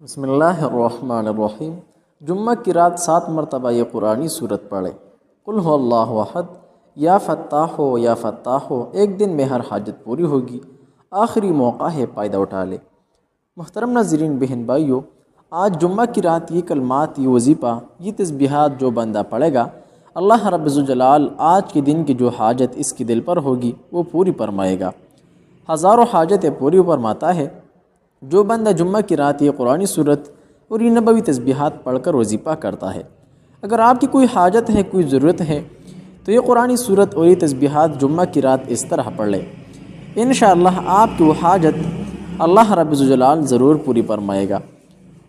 بسم اللہ الرحمن الرحیم۔ جمعہ کی رات 7 مرتبہ یہ قرآنی صورت پڑھے۔ قل هو اللہ احد، یا فتاح ہو یا فتاح ہو، ایک دن میں ہر حاجت پوری ہوگی، آخری موقع ہے فائدہ اٹھا لے۔ محترم ناظرین، بہن بھائیو، آج جمعہ کی رات یہ کلمات، یہ وظیفہ، یہ تسبیحات جو بندہ پڑھے گا، اللہ رب الجلال آج کے دن کی جو حاجت اس کے دل پر ہوگی وہ پوری فرمائے گا۔ ہزاروں حاجتیں پوری فرماتا ہے جو بندہ جمعہ کی رات یہ قرآنی صورت اور یہ نبوی تسبیحات پڑھ کر وظیفہ کرتا ہے۔ اگر آپ کی کوئی حاجت ہے، کوئی ضرورت ہے، تو یہ قرآنی صورت اور یہ تسبیحات جمعہ کی رات اس طرح پڑھ لے، انشاءاللہ آپ کی وہ حاجت اللہ رب الجلال ضرور پوری فرمائے گا۔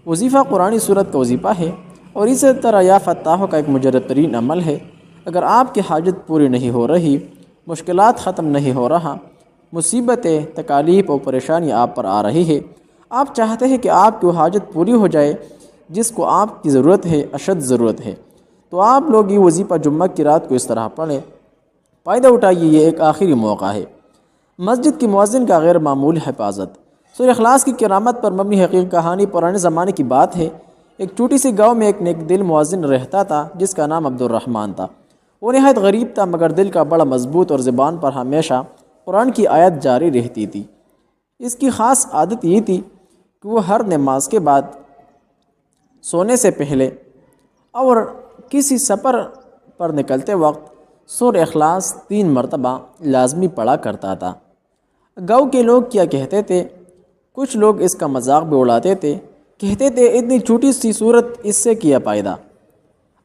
وظیفہ قرآنی صورت کا وظیفہ ہے اور اسی طرح یا فتاح کا ایک مجرد ترین عمل ہے۔ اگر آپ کی حاجت پوری نہیں ہو رہی، مشکلات ختم نہیں ہو رہا، مصیبتیں، تکالیف اور پریشانی آپ پر آ رہی ہے، آپ چاہتے ہیں کہ آپ کی وہ حاجت پوری ہو جائے جس کو آپ کی ضرورت ہے، اشد ضرورت ہے، تو آپ لوگ یہ وظیفہ جمعہ کی رات کو اس طرح پڑھیں، فائدہ اٹھائیے، یہ ایک آخری موقع ہے۔ مسجد کی مؤذن کا غیر معمولی حفاظت۔ سورہ اخلاص کی کرامت پر مبنی حقیقی کہانی پرانے زمانے کی بات ہے۔ ایک چھوٹی سی گاؤں میں ایک نیک دل مؤذن رہتا تھا جس کا نام عبد الرحمن تھا۔ وہ نہایت غریب تھا مگر دل کا بڑا مضبوط اور زبان پر ہمیشہ قرآن کی آیت جاری رہتی تھی۔ اس کی خاص عادت یہ تھی کہ وہ ہر نماز کے بعد، سونے سے پہلے اور کسی سفر پر نکلتے وقت سورہ اخلاص 3 مرتبہ لازمی پڑھا کرتا تھا۔ گاؤں کے لوگ کیا کہتے تھے، کچھ لوگ اس کا مذاق بھی اڑاتے تھے، کہتے تھے اتنی چھوٹی سی صورت، اس سے کیا فائدہ۔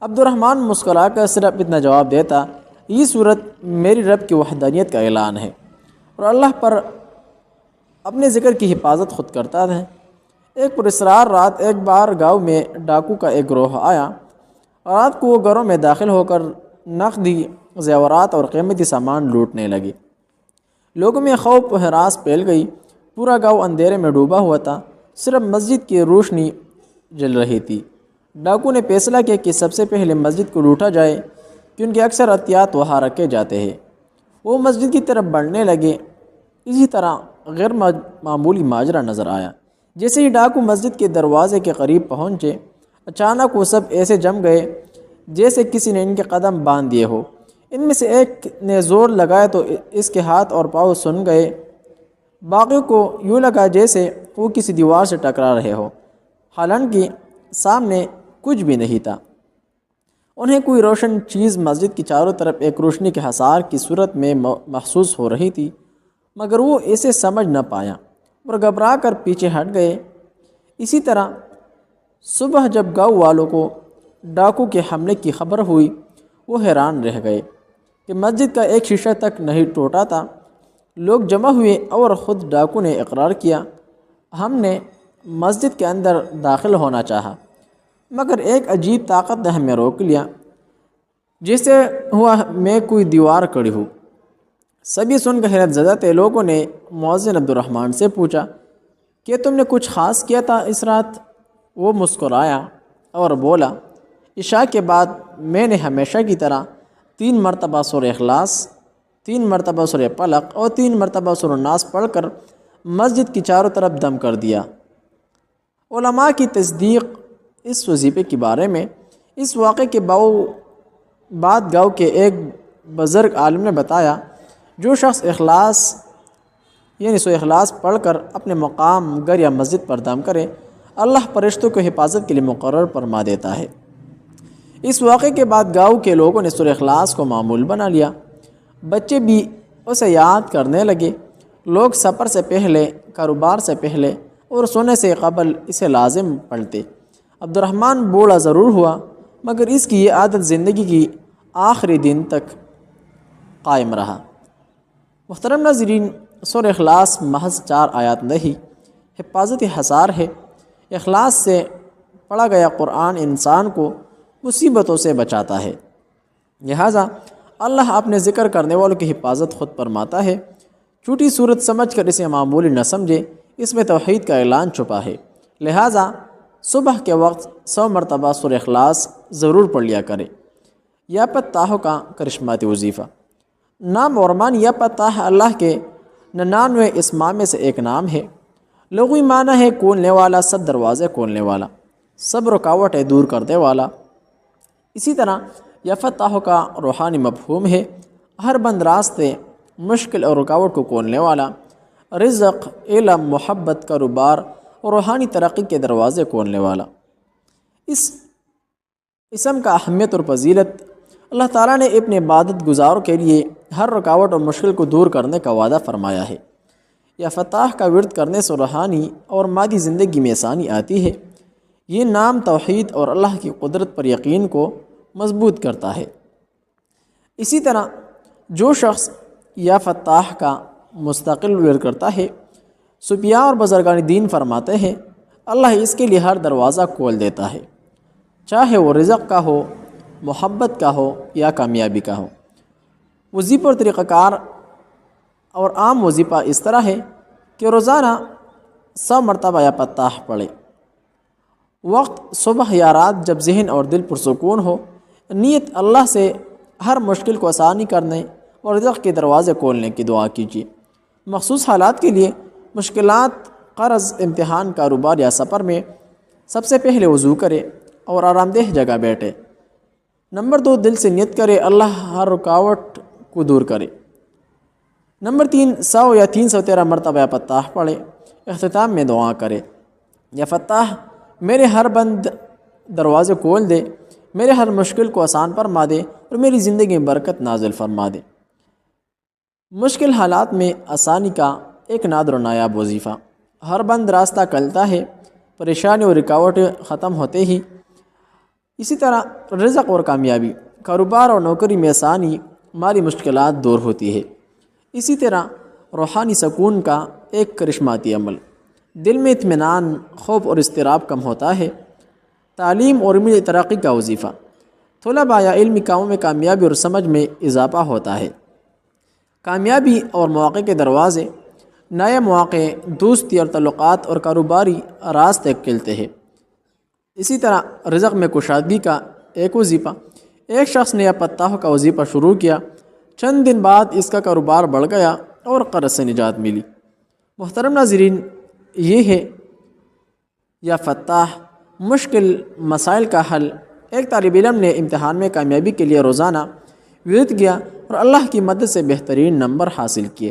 عبد الرحمن مسکرا کر صرف اتنا جواب دیتا، یہ صورت میری رب کی وحدانیت کا اعلان ہے اور اللہ پر اپنے ذکر کی حفاظت خود کرتا ہے۔ ایک پراسرار رات ایک بار گاؤں میں ڈاکو کا ایک گروہ آیا۔ رات کو وہ گھروں میں داخل ہو کر نقدی، زیورات اور قیمتی سامان لوٹنے لگے۔ لوگوں میں خوف و ہراس پھیل گئی۔ پورا گاؤں اندھیرے میں ڈوبا ہوا تھا، صرف مسجد کی روشنی جل رہی تھی۔ ڈاکو نے فیصلہ کیا کہ سب سے پہلے مسجد کو لوٹا جائے کیونکہ اکثر احتیاط وہاں رکھے جاتے ہیں۔ وہ مسجد کی طرف بڑھنے لگے۔ اسی طرح غیر معمولی ماجرا نظر آیا۔ جیسے ہی ڈاکو مسجد کے دروازے کے قریب پہنچے، اچانک وہ سب ایسے جم گئے جیسے کسی نے ان کے قدم باندھ دیے ہو۔ ان میں سے ایک نے زور لگایا تو اس کے ہاتھ اور پاؤں سن گئے۔ باقیوں کو یوں لگا جیسے وہ کسی دیوار سے ٹکرا رہے ہو، حالانکہ سامنے کچھ بھی نہیں تھا۔ انہیں کوئی روشن چیز مسجد کی چاروں طرف ایک روشنی کے حصار کی صورت میں محسوس ہو رہی تھی، مگر وہ اسے سمجھ نہ پایا اور گھبرا کر پیچھے ہٹ گئے۔ اسی طرح صبح جب گاؤں والوں کو ڈاکو کے حملے کی خبر ہوئی، وہ حیران رہ گئے کہ مسجد کا ایک شیشہ تک نہیں ٹوٹا تھا۔ لوگ جمع ہوئے اور خود ڈاکو نے اقرار کیا، ہم نے مسجد کے اندر داخل ہونا چاہا مگر ایک عجیب طاقت نے ہمیں روک لیا، جیسے ہوا میں کوئی دیوار کھڑی ہو۔ سبھی سن کر حیرت زدہ تھے۔ لوگوں نے مؤذن عبد الرحمن سے پوچھا کہ تم نے کچھ خاص کیا تھا اس رات؟ وہ مسکرایا اور بولا، عشاء کے بعد میں نے ہمیشہ کی طرح 3 مرتبہ سورہ اخلاص، 3 مرتبہ سورہ فلق اور 3 مرتبہ سورہ الناس پڑھ کر مسجد کی چاروں طرف دم کر دیا۔ علماء کی تصدیق اس وظیفے کے بارے میں اس واقعے کے بعد گاؤں کے ایک بزرگ عالم نے بتایا، جو شخص اخلاص یعنی سورہ اخلاص پڑھ کر اپنے مقام، گھر یا مسجد پر دم کرے، اللہ فرشتوں کو حفاظت کے لیے مقرر فرما دیتا ہے۔ اس واقعے کے بعد گاؤں کے لوگوں نے سورہ اخلاص کو معمول بنا لیا۔ بچے بھی اسے یاد کرنے لگے۔ لوگ سفر سے پہلے، کاروبار سے پہلے اور سونے سے قبل اسے لازم پڑھتے۔ عبد الرحمن بوڑھا ضرور ہوا مگر اس کی یہ عادت زندگی کی آخری دن تک قائم رہا۔ محترم ناظرین، سورہ اخلاص محض 4 آیات نہیں، حفاظت حصار ہے۔ اخلاص سے پڑھا گیا قرآن انسان کو مصیبتوں سے بچاتا ہے، لہٰذا اللہ اپنے ذکر کرنے والوں کی حفاظت خود فرماتا ہے۔ چھوٹی صورت سمجھ کر اسے معمولی نہ سمجھے، اس میں توحید کا اعلان چھپا ہے، لہٰذا صبح کے وقت 100 مرتبہ سورہ اخلاص ضرور پڑھ لیا کرے۔ یا فتاح کا کرشماتی وظیفہ۔ نام ورمان یا فتاح اللہ کے 99 اسماء میں سے ایک نام ہے۔ لغوی معنی ہے کھولنے والا، سب دروازے کھولنے والا، سب رکاوٹیں دور کرنے والا۔ اسی طرح یا فتاح کا روحانی مفہوم ہے ہر بند راستے، مشکل اور رکاوٹ کو کھولنے والا، رزق، علم، محبت، کاروبار اور روحانی ترقی کے دروازے کھولنے والا۔ اس اسم کا اہمیت اور فضیلت، اللہ تعالیٰ نے اپنے عبادت گزاروں کے لیے ہر رکاوٹ اور مشکل کو دور کرنے کا وعدہ فرمایا ہے۔ یا فتاح کا ورد کرنے سے روحانی اور مادی زندگی میں آسانی آتی ہے۔ یہ نام توحید اور اللہ کی قدرت پر یقین کو مضبوط کرتا ہے۔ اسی طرح جو شخص یا فتاح کا مستقل ورد کرتا ہے، صوفیاء اور بزرگان دین فرماتے ہیں اللہ اس کے لیے ہر دروازہ کھول دیتا ہے، چاہے وہ رزق کا ہو، محبت کا ہو یا کامیابی کا ہو۔ وظیفہ اور طریقہ کار اور عام وظیفہ اس طرح ہے کہ روزانہ 100 مرتبہ یا فتاح پڑھے۔ وقت صبح یا رات جب ذہن اور دل پرسکون ہو، نیت اللہ سے ہر مشکل کو آسانی کرنے اور رزق کے دروازے کھولنے کی دعا کیجیے۔ مخصوص حالات کے لیے مشکلات، قرض، امتحان، کاروبار یا سفر میں سب سے پہلے وضو کرے اور آرام دہ جگہ بیٹھے۔ نمبر 2، دل سے نیت کرے اللہ ہر رکاوٹ کو دور کرے۔ نمبر 3، 100 یا 313 مرتبہ یا فتاح پڑھے۔ اختتام میں دعا کرے یا فتاح میرے ہر بند دروازے کھول دے، میرے ہر مشکل کو آسان فرما دے اور میری زندگی میں برکت نازل فرما دے۔ مشکل حالات میں آسانی کا ایک نادر و نایاب وظیفہ۔ ہر بند راستہ کھلتا ہے، پریشانی اور رکاوٹیں ختم ہوتے ہی۔ اسی طرح رزق اور کامیابی، کاروبار اور نوکری میں آسانی، مالی مشکلات دور ہوتی ہے۔ اسی طرح روحانی سکون کا ایک کرشماتی عمل، دل میں اطمینان، خوف اور اضطراب کم ہوتا ہے۔ تعلیم اور علمی ترقی کا وظیفہ، طلباء یا علمی کاموں میں کامیابی اور سمجھ میں اضافہ ہوتا ہے۔ کامیابی اور مواقع کے دروازے، نئے مواقع، دوستی اور تعلقات اور کاروباری راستے کھلتے ہیں۔ اسی طرح رزق میں کشادگی کا ایک وظیفہ، ایک شخص نے یا فتاح کا وظیفہ شروع کیا، چند دن بعد اس کا کاروبار بڑھ گیا اور قرض سے نجات ملی۔ محترم ناظرین، یہ ہے یا فتاح، مشکل مسائل کا حل۔ ایک طالب علم نے امتحان میں کامیابی کے لیے روزانہ ورد کیا اور اللہ کی مدد سے بہترین نمبر حاصل کیے۔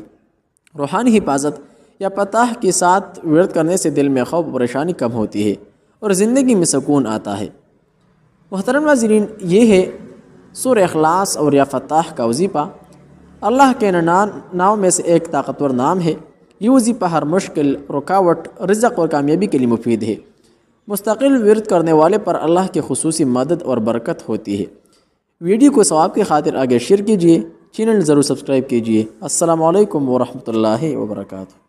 روحانی حفاظت یا فتاح کے ساتھ ورد کرنے سے دل میں خوف و پریشانی کم ہوتی ہے اور زندگی میں سکون آتا ہے۔ محترم ناظرین، یہ ہے سورہ اخلاص اور یا فتاح کا وظیفہ۔ اللہ کے نام میں سے ایک طاقتور نام ہے۔ یہ وظیفہ ہر مشکل، رکاوٹ، رزق اور کامیابی کے لیے مفید ہے۔ مستقل ورد کرنے والے پر اللہ کی خصوصی مدد اور برکت ہوتی ہے۔ ویڈیو کو ثواب کی خاطر آگے شیئر کیجیے، چینل ضرور سبسکرائب کیجیے۔ السلام علیکم ورحمۃ اللہ وبرکاتہ۔